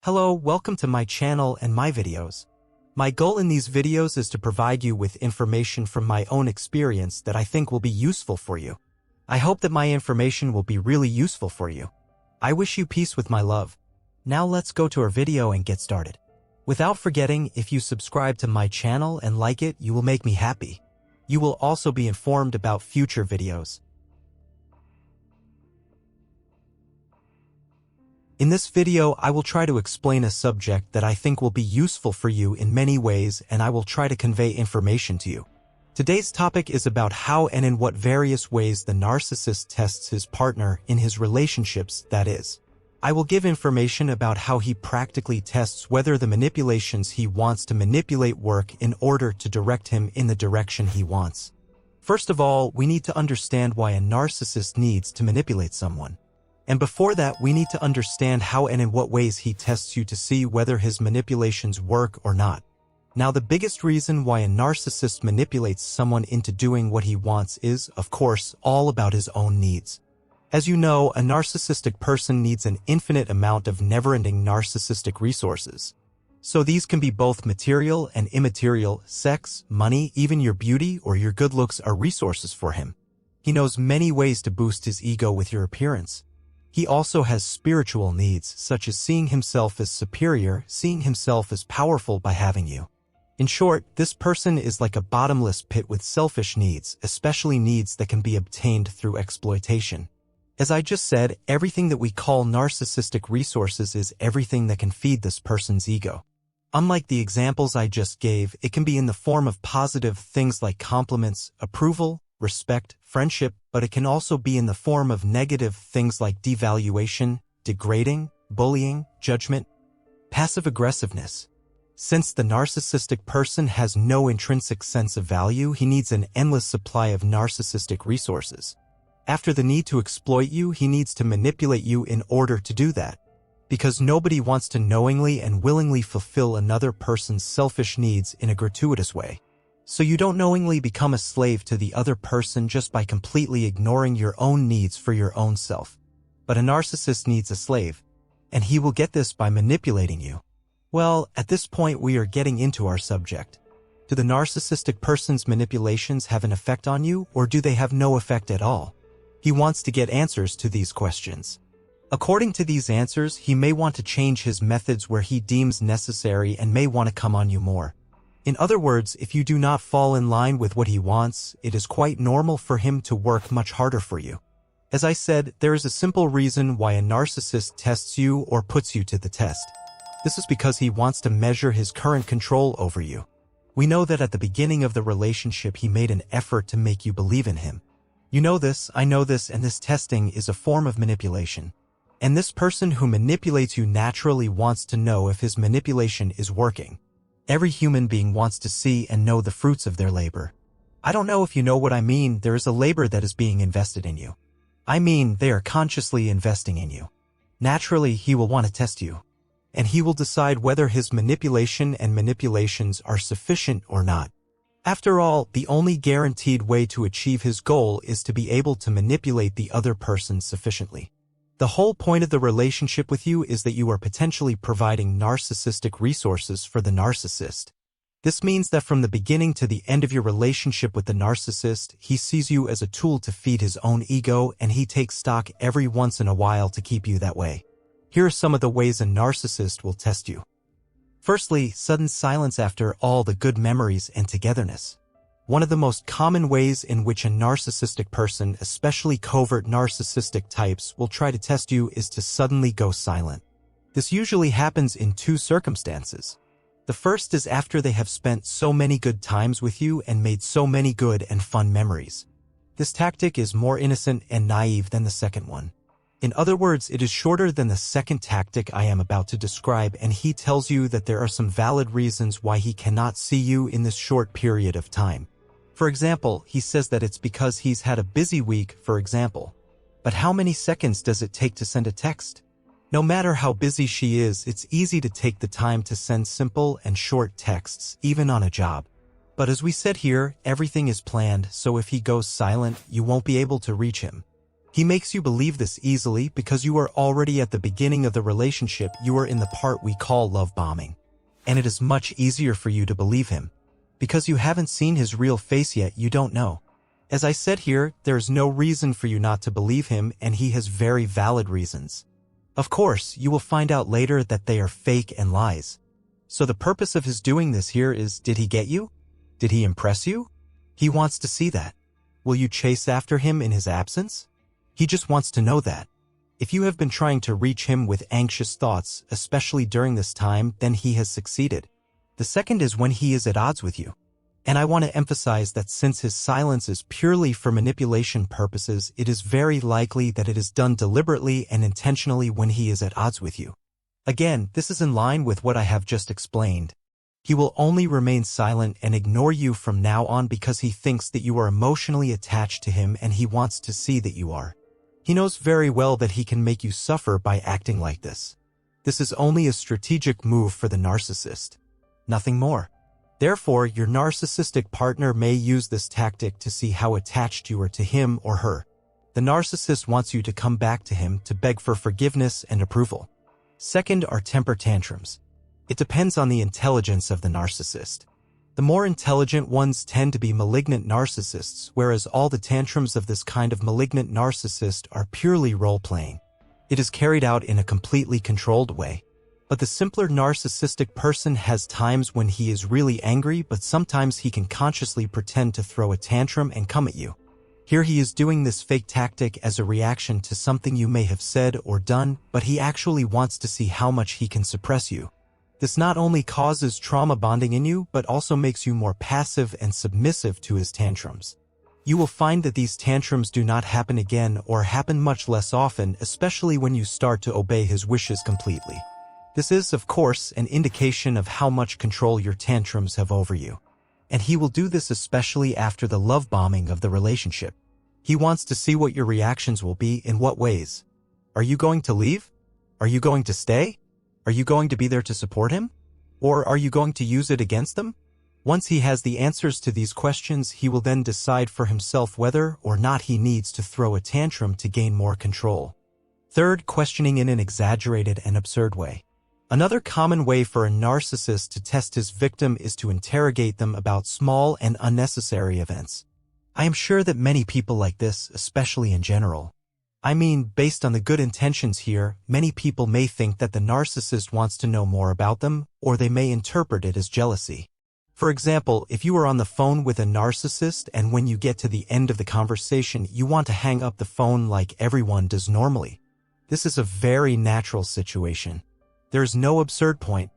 Hello, welcome to my channel and my videos. My goal in these videos is to provide you with information from my own experience that I think will be useful for you. I hope that my information will be really useful for you. I wish you peace with my love. Now let's go to our video and get started. Without forgetting, if you subscribe to my channel and like it, you will make me happy. You will also be informed about future videos. In this video, I will try to explain a subject that I think will be useful for you in many ways, and I will try to convey information to you. Today's topic is about how and in what various ways the narcissist tests his partner in his relationships, that is. I will give information about how he practically tests whether the manipulations he wants to manipulate work in order to direct him in the direction he wants. First of all, we need to understand why a narcissist needs to manipulate someone. And before that, we need to understand how and in what ways he tests you to see whether his manipulations work or not. Now, the biggest reason why a narcissist manipulates someone into doing what he wants is, of course, all about his own needs. As you know, a narcissistic person needs an infinite amount of never-ending narcissistic resources. So these can be both material and immaterial. Sex, money, even your beauty or your good looks are resources for him. He knows many ways to boost his ego with your appearance. He also has spiritual needs, such as seeing himself as superior, seeing himself as powerful by having you. In short, this person is like a bottomless pit with selfish needs, especially needs that can be obtained through exploitation. As I just said, everything that we call narcissistic resources is everything that can feed this person's ego. Unlike the examples I just gave, it can be in the form of positive things like compliments, approval, respect, friendship, but it can also be in the form of negative things like devaluation, degrading, bullying, judgment, passive aggressiveness. Since the narcissistic person has no intrinsic sense of value, he needs an endless supply of narcissistic resources. After the need to exploit you, he needs to manipulate you in order to do that. Because nobody wants to knowingly and willingly fulfill another person's selfish needs in a gratuitous way. So you don't knowingly become a slave to the other person just by completely ignoring your own needs for your own self. But a narcissist needs a slave, and he will get this by manipulating you. Well, at this point we are getting into our subject. Do the narcissistic person's manipulations have an effect on you, or do they have no effect at all? He wants to get answers to these questions. According to these answers, he may want to change his methods where he deems necessary and may want to come on you more. In other words, if you do not fall in line with what he wants, it is quite normal for him to work much harder for you. As I said, there is a simple reason why a narcissist tests you or puts you to the test. This is because he wants to measure his current control over you. We know that at the beginning of the relationship he made an effort to make you believe in him. You know this, I know this, and this testing is a form of manipulation. And this person who manipulates you naturally wants to know if his manipulation is working. Every human being wants to see and know the fruits of their labor. I don't know if you know what I mean. There is a labor that is being invested in you. I mean, they are consciously investing in you. Naturally, he will want to test you. And he will decide whether his manipulation and manipulations are sufficient or not. After all, the only guaranteed way to achieve his goal is to be able to manipulate the other person sufficiently. The whole point of the relationship with you is that you are potentially providing narcissistic resources for the narcissist. This means that from the beginning to the end of your relationship with the narcissist, he sees you as a tool to feed his own ego, and he takes stock every once in a while to keep you that way. Here are some of the ways a narcissist will test you. Firstly, sudden silence after all the good memories and togetherness. One of the most common ways in which a narcissistic person, especially covert narcissistic types, will try to test you is to suddenly go silent. This usually happens in two circumstances. The first is after they have spent so many good times with you and made so many good and fun memories. This tactic is more innocent and naive than the second one. In other words, it is shorter than the second tactic I am about to describe, and he tells you that there are some valid reasons why he cannot see you in this short period of time. For example, he says that it's because he's had a busy week, for example. But how many seconds does it take to send a text? No matter how busy she is, it's easy to take the time to send simple and short texts, even on a job. But as we said here, everything is planned, so if he goes silent, you won't be able to reach him. He makes you believe this easily because you are already at the beginning of the relationship. You are in the part we call love bombing. And it is much easier for you to believe him. Because you haven't seen his real face yet, you don't know. As I said here, there is no reason for you not to believe him, and he has very valid reasons. Of course, you will find out later that they are fake and lies. So the purpose of his doing this here is, did he get you? Did he impress you? He wants to see that. Will you chase after him in his absence? He just wants to know that. If you have been trying to reach him with anxious thoughts, especially during this time, then he has succeeded. The second is when he is at odds with you. And I want to emphasize that since his silence is purely for manipulation purposes, it is very likely that it is done deliberately and intentionally when he is at odds with you. Again, this is in line with what I have just explained. He will only remain silent and ignore you from now on because he thinks that you are emotionally attached to him and he wants to see that you are. He knows very well that he can make you suffer by acting like this. This is only a strategic move for the narcissist. Nothing more. Therefore, your narcissistic partner may use this tactic to see how attached you are to him or her. The narcissist wants you to come back to him to beg for forgiveness and approval. Second are temper tantrums. It depends on the intelligence of the narcissist. The more intelligent ones tend to be malignant narcissists, whereas all the tantrums of this kind of malignant narcissist are purely role-playing. It is carried out in a completely controlled way. But the simpler narcissistic person has times when he is really angry, but sometimes he can consciously pretend to throw a tantrum and come at you. Here he is doing this fake tactic as a reaction to something you may have said or done, but he actually wants to see how much he can suppress you. This not only causes trauma bonding in you, but also makes you more passive and submissive to his tantrums. You will find that these tantrums do not happen again or happen much less often, especially when you start to obey his wishes completely. This is, of course, an indication of how much control your tantrums have over you. And he will do this especially after the love bombing of the relationship. He wants to see what your reactions will be. In what ways? Are you going to leave? Are you going to stay? Are you going to be there to support him? Or are you going to use it against him? Once he has the answers to these questions, he will then decide for himself whether or not he needs to throw a tantrum to gain more control. Third, questioning in an exaggerated and absurd way. Another common way for a narcissist to test his victim is to interrogate them about small and unnecessary events. I am sure that many people like this, especially in general. I mean, based on the good intentions here, many people may think that the narcissist wants to know more about them, or they may interpret it as jealousy. For example, if you are on the phone with a narcissist and when you get to the end of the conversation, you want to hang up the phone like everyone does normally. This is a very natural situation. There is no absurd point.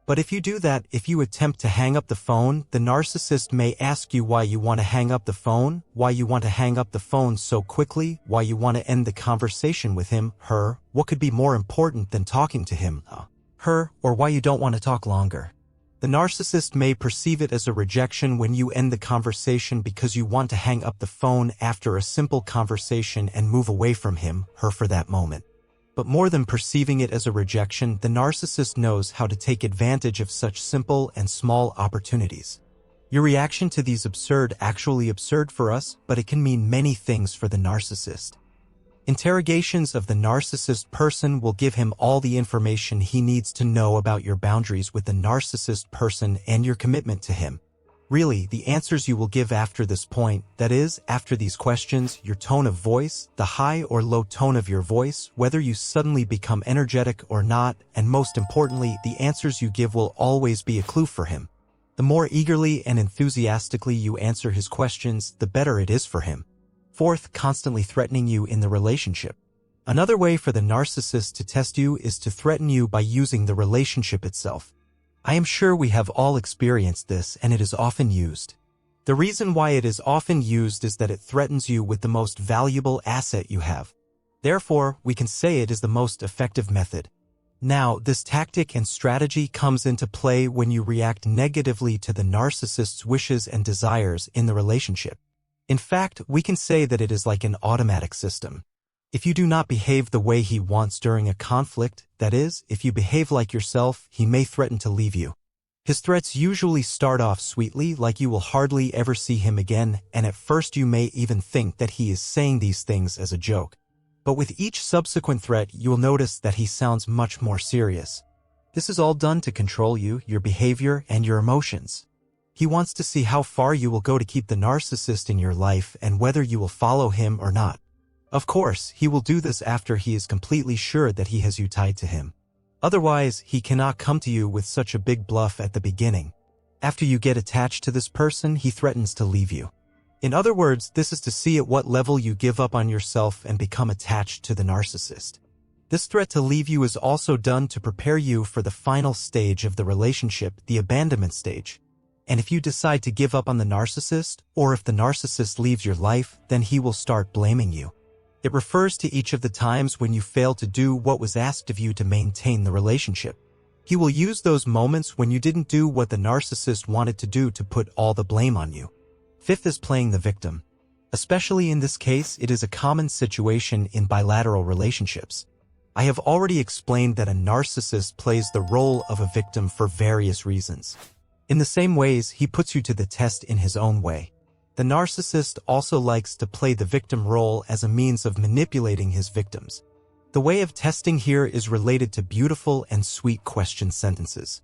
But if you do that, if you attempt to hang up the phone, the narcissist may ask you why you want to hang up the phone, why you want to hang up the phone so quickly, why you want to end the conversation with him, her, what could be more important than talking to him, her, or why you don't want to talk longer. The narcissist may perceive it as a rejection when you end the conversation because you want to hang up the phone after a simple conversation and move away from him, her for that moment. But more than perceiving it as a rejection, the narcissist knows how to take advantage of such simple and small opportunities. Your reaction to these actually absurd for us, but it can mean many things for the narcissist. Interrogations of the narcissist person will give him all the information he needs to know about your boundaries with the narcissist person and your commitment to him. Really, the answers you will give after this point, that is, after these questions, your tone of voice, the high or low tone of your voice, whether you suddenly become energetic or not, and most importantly, the answers you give will always be a clue for him. The more eagerly and enthusiastically you answer his questions, the better it is for him. Fourth, constantly threatening you in the relationship. Another way for the narcissist to test you is to threaten you by using the relationship itself. I am sure we have all experienced this, and it is often used. The reason why it is often used is that it threatens you with the most valuable asset you have. Therefore, we can say it is the most effective method. Now, this tactic and strategy comes into play when you react negatively to the narcissist's wishes and desires in the relationship. In fact, we can say that it is like an automatic system. If you do not behave the way he wants during a conflict, that is, if you behave like yourself, he may threaten to leave you. His threats usually start off sweetly, like you will hardly ever see him again, and at first you may even think that he is saying these things as a joke. But with each subsequent threat, you will notice that he sounds much more serious. This is all done to control you, your behavior, and your emotions. He wants to see how far you will go to keep the narcissist in your life and whether you will follow him or not. Of course, he will do this after he is completely sure that he has you tied to him. Otherwise, he cannot come to you with such a big bluff at the beginning. After you get attached to this person, he threatens to leave you. In other words, this is to see at what level you give up on yourself and become attached to the narcissist. This threat to leave you is also done to prepare you for the final stage of the relationship, the abandonment stage. And if you decide to give up on the narcissist, or if the narcissist leaves your life, then he will start blaming you. It refers to each of the times when you failed to do what was asked of you to maintain the relationship. He will use those moments when you didn't do what the narcissist wanted to do to put all the blame on you. Fifth is playing the victim. Especially in this case, it is a common situation in bilateral relationships. I have already explained that a narcissist plays the role of a victim for various reasons. In the same ways, he puts you to the test in his own way. The narcissist also likes to play the victim role as a means of manipulating his victims. The way of testing here is related to beautiful and sweet question sentences.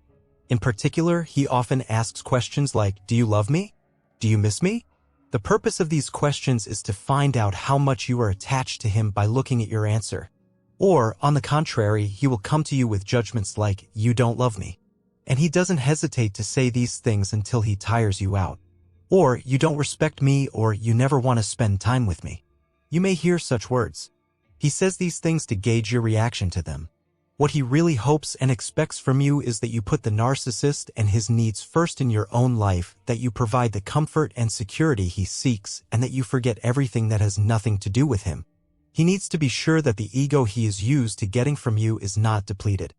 In particular, he often asks questions like, "Do you love me? Do you miss me?" The purpose of these questions is to find out how much you are attached to him by looking at your answer. Or, on the contrary, he will come to you with judgments like, "You don't love me." And he doesn't hesitate to say these things until he tires you out. Or, "You don't respect me," or "You never want to spend time with me." You may hear such words. He says these things to gauge your reaction to them. What he really hopes and expects from you is that you put the narcissist and his needs first in your own life, that you provide the comfort and security he seeks, and that you forget everything that has nothing to do with him. He needs to be sure that the ego he is used to getting from you is not depleted.